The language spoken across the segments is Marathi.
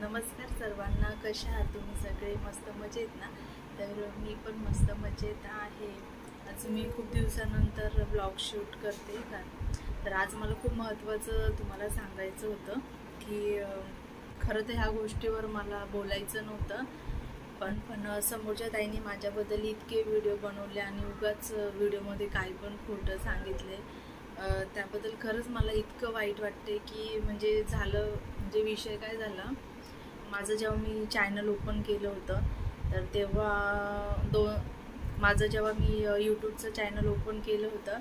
नमस्कार सर्वांना, कशा आहात तुम्ही सगळे? मस्त मजेत ना? तर मी पण मस्त मजेत आहे. आज मी खूप दिवसानंतर ब्लॉग शूट करते का, तर आज मला खूप महत्त्वाचं तुम्हाला सांगायचं होतं की खरं तर ह्या गोष्टीवर मला बोलायचं नव्हतं, पण समोरच्या ताईंनी माझ्याबद्दल इतके व्हिडिओ बनवले आणि उगाच व्हिडिओमध्ये काही पण खोटं सांगितले. त्याबद्दल खरंच मला इतकं वाईट वाटते की म्हणजे विषय काय झाला, माझं जेव्हा मी चॅनल ओपन केलं होतं तर तेव्हा माझं जेव्हा मी यूट्यूबचं चॅनल ओपन केलं होतं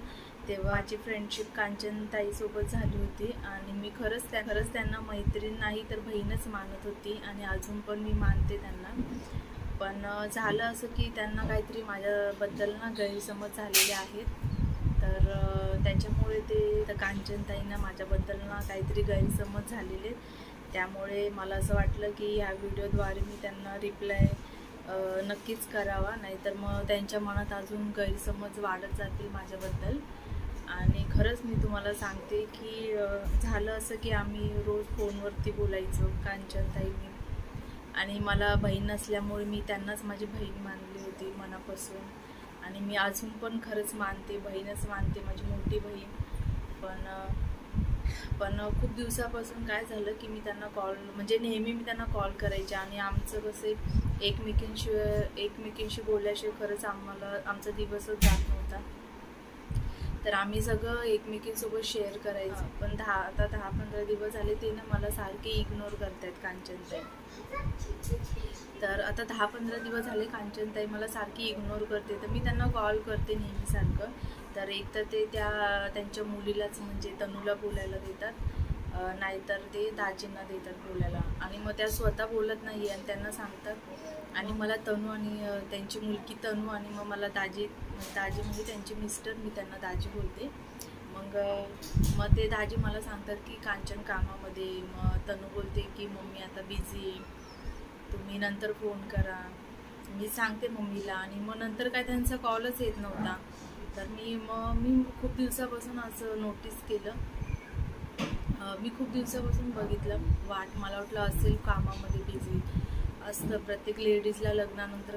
तेव्हा माझी फ्रेंडशिप कांचनताईसोबत झाली होती आणि मी खरंच त्यांना मैत्रीण नाही तर बहीणच मानत होती आणि अजून पण मी मानते त्यांना. पण झालं असं की त्यांना काहीतरी माझ्याबद्दल ना गैरसमज झालेले आहेत. तर त्याच्यामुळे ते कांचनताईंना माझ्याबद्दल ना काहीतरी गैरसमज झालेले. त्यामुळे मला असं वाटलं की ह्या व्हिडिओद्वारे मी त्यांना रिप्लाय नक्कीच करावा, नाहीतर मग त्यांच्या मनात अजून गैरसमज वाढत जातील माझ्याबद्दल. आणि खरंच मी तुम्हाला सांगते की झालं असं की आम्ही रोज फोनवरती बोलायचो कांचनताईंनी, आणि मला बहीण नसल्यामुळे मी त्यांनाच माझी बहीण मानली होती मनापासून, आणि मी अजून पण खरंच मानते, बहीणच मानते, माझी मोठी बहीण. पण खूप दिवसापासून काय झालं की मी त्यांना नेहमी मी त्यांना कॉल करायचे आणि आमचं कसं एकमेकींशी बोलल्याशिवाय खरंच आमचा दिवसच जात नव्हता. तर आम्ही सगळं एकमेकींसोबत शेअर करायचं. पण 10-15 दिवस झाले ते ना मला सारखे इग्नोर करतायत कांचनताई. तर आता 10-15 दिवस झाले कांचनताई मला सारखी इग्नोर करते. तर मी त्यांना कॉल करते नेहमीसारखं. तर एक तर ते त्यांच्या मुलीलाच म्हणजे तनूला बोलायला देतात, नाहीतर ते दाजींना देतात बोलायला, आणि मग त्या स्वतः बोलत नाही आणि त्यांना सांगतात. आणि मला तनू आणि त्यांची मुलगी तनू आणि मग मला दाजी म्हणजे त्यांचे मिस्टर, मी त्यांना दाजी बोलते. मग ते दाजी मला सांगतात की कांचन कामामध्ये. मग तनू बोलते की मम्मी आता बिझी आहे, तुम्ही नंतर फोन करा. मी सांगते मम्मीला, आणि मग नंतर काय त्यांचा कॉलच येत नव्हता. तर मी खूप दिवसापासून असं नोटीस केलं, मी खूप दिवसापासून बघितलं वाट. मला वाटलं असेल कामामध्ये बिझी असतं. प्रत्येक लेडीजला लग्नानंतर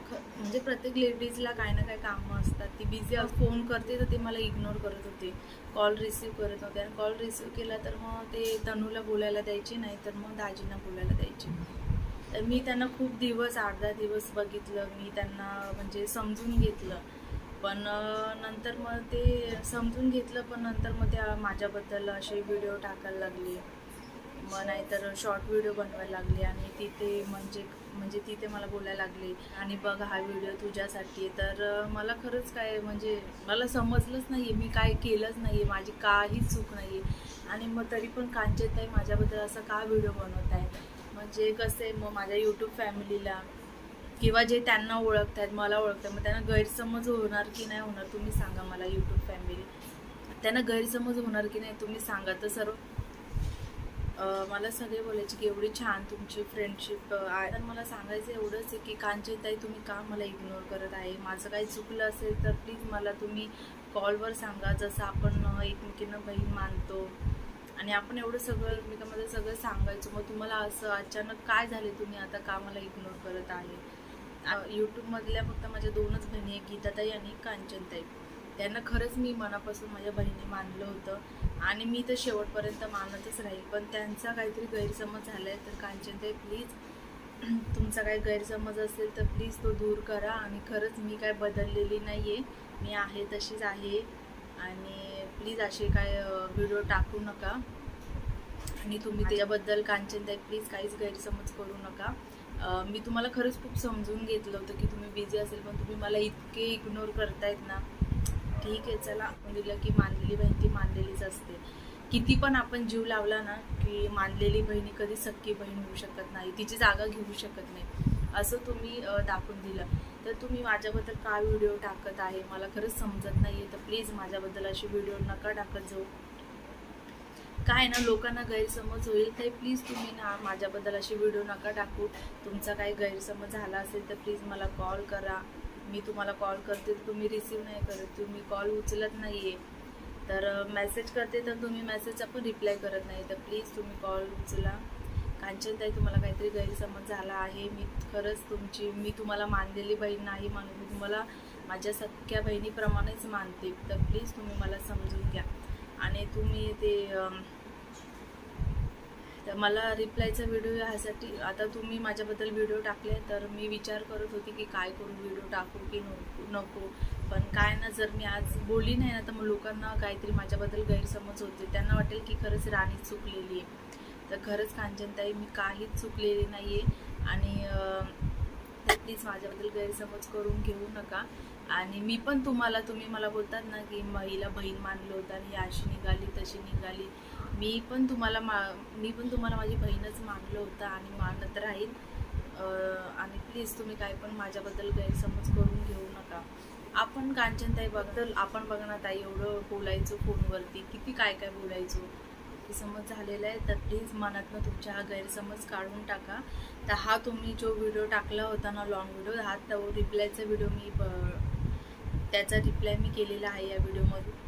म्हणजे प्रत्येक लेडीजला काय ना काय कामं असतात. ती बिझी फोन करते तर ते मला इग्नोर करत होते, कॉल रिसीव करत होते, आणि कॉल रिसीव केला तर मग ते तनूला बोलायला द्यायची, नाही तर मग दाजींना बोलायला द्यायची. तर मी त्यांना खूप दिवस 8-10 दिवस बघितलं, मी त्यांना म्हणजे समजून घेतलं. पण नंतर मग ते समजून घेतलं, पण नंतर मग त्या माझ्याबद्दल असे व्हिडिओ टाकायला लागले, मग नाहीतर शॉर्ट व्हिडिओ बनवायला लागले, आणि तिथे म्हणजे तिथे मला बोलायला लागले आणि बघ हा व्हिडिओ तुझ्यासाठी आहे. तर मला खरंच काय म्हणजे मला समजलंच नाही आहे, मी काय केलंच नाही आहे, माझी काहीच चूक नाही आहे, आणि मग तरी पण कांचनताई माझ्याबद्दल असं का व्हिडिओ बनवत आहे. म्हणजे कसं आहे, मग माझ्या यूट्यूब फॅमिलीला किंवा जे त्यांना ओळखत आहेत, मला ओळखतात, मग त्यांना गैरसमज होणार की नाही होणार तुम्ही सांगा मला. यूट्यूब फॅमिली त्यांना गैरसमज होणार की नाही तुम्ही सांगा. तर मला सगळे बोलायचे की एवढी छान तुमची फ्रेंडशिप आहे. तर मला सांगायचं एवढंच आहे की कांचनताई तुम्ही का मला इग्नोर करत आहे. माझं काही चुकलं असेल तर प्लीज मला तुम्ही कॉलवर सांगा, जसं आपण एकमेकींना बहीण मानतो आणि आपण एवढं सगळं एकमेकांमध्ये सगळं सांगायचं. मग तुम्हाला असं अचानक काय झाले, तुम्ही आता का मला इग्नोर करत आहे. यूट्यूबमधल्या फक्त माझ्या 2च बहिणी आहे, गीताताई आणि कांचनताई. त्यांना खरंच मी मनापासून माझ्या बहिणी मानलं होतं आणि मी तर शेवटपर्यंत मानतच राहील. पण त्यांचा काहीतरी गैरसमज झाला आहे. तर कांचनताई प्लीज तुमचा काही गैरसमज असेल तर प्लीज तो दूर करा. आणि खरंच मी काय बदललेली नाही आहे, मी आहे तशीच आहे. आणि प्लीज असे काय व्हिडिओ टाकू नका, आणि तुम्ही त्याच्याबद्दल कांचनताई प्लीज काहीच गैरसमज करू नका. मी तुम्हाला खरंच खूप समजून घेतलं होतं की तुम्ही बिझी असेल, पण तुम्ही मला इतके इग्नोर करतायत ना. ठीक आहे, चला, आपण दिलं की मानलेली बहीण ती मानलेलीच असते. किती पण आपण जीव लावला ना की मानलेली बहिणी कधी सख्खी बहीण होऊ शकत नाही, तिची जागा घेऊ शकत नाही, असं तुम्ही दाखवून दिलं. तर तुम्ही माझ्याबद्दल काय व्हिडिओ टाकत आहे मला खरंच समजत नाही आहे. तर प्लीज माझ्याबद्दल असे व्हिडिओ नका टाकत जाऊ. काय ना, लोकांना गैरसमज होईल. तर प्लीज तुम्ही ना माझ्याबद्दल असे व्हिडिओ नका टाकू. तुमचा काही गैरसमज झाला असेल तर प्लीज मला कॉल करा. मी तुम्हाला कॉल करते तर तुम्ही रिसीव नाही करत, तुम्ही कॉल उचलत नाही आहे. तर मेसेज करते तर तुम्ही मेसेजचा पण रिप्लाय करत नाही. तर प्लीज तुम्ही कॉल उचला. कांचनताई तुम्हाला काहीतरी गैरसमज झाला आहे. मी खरंच मी तुम्हाला मानलेली बहीण नाही म्हणून मी तुम्हाला माझ्या सख्या बहिणीप्रमाणेच मानते. तर प्लीज तुम्ही मला समजून घ्या. आणि तुम्ही तर मला रिप्लायचा व्हिडिओ ह्यासाठी, आता तुम्ही माझ्याबद्दल व्हिडिओ टाकले तर मी विचार करत होती की काय करू, व्हिडिओ टाकू की नको. पण काय ना, जर मी आज बोलली नाही ना तर मग लोकांना काहीतरी माझ्याबद्दल गैरसमज होते. त्यांना वाटेल की खरंच राणी चुकलेली आहे. तर खरंच कांचनताई मी काहीच चुकलेली नाही आहे. आणि प्लीज माझ्याबद्दल गैरसमज करून घेऊ नका. आणि मी पण तुम्ही मला बोलतात ना की हिला बहीण मानलं होतं आणि ही अशी निघाली तशी निघाली. मी पण तुम्हाला माझी बहीणच मानलं होतं आणि मानत राहील. आणि प्लीज तुम्ही काय पण माझ्याबद्दल गैरसमज करून घेऊ नका. आपण कांचनताई बद्दल आपण बघणार ताई एवढं बोलायचो फोनवरती, किती काय काय बोलायचो, की समज झालेला आहे. तर प्लीज मनातनं तुमचा हा गैरसमज काढून टाका. तर हा तुम्ही जो व्हिडिओ टाकला होता ना, लॉंग व्हिडिओ, हा तो रिप्लायचा व्हिडिओ त्याचा रिप्लाय मी केलेला आहे या व्हिडिओमध्ये.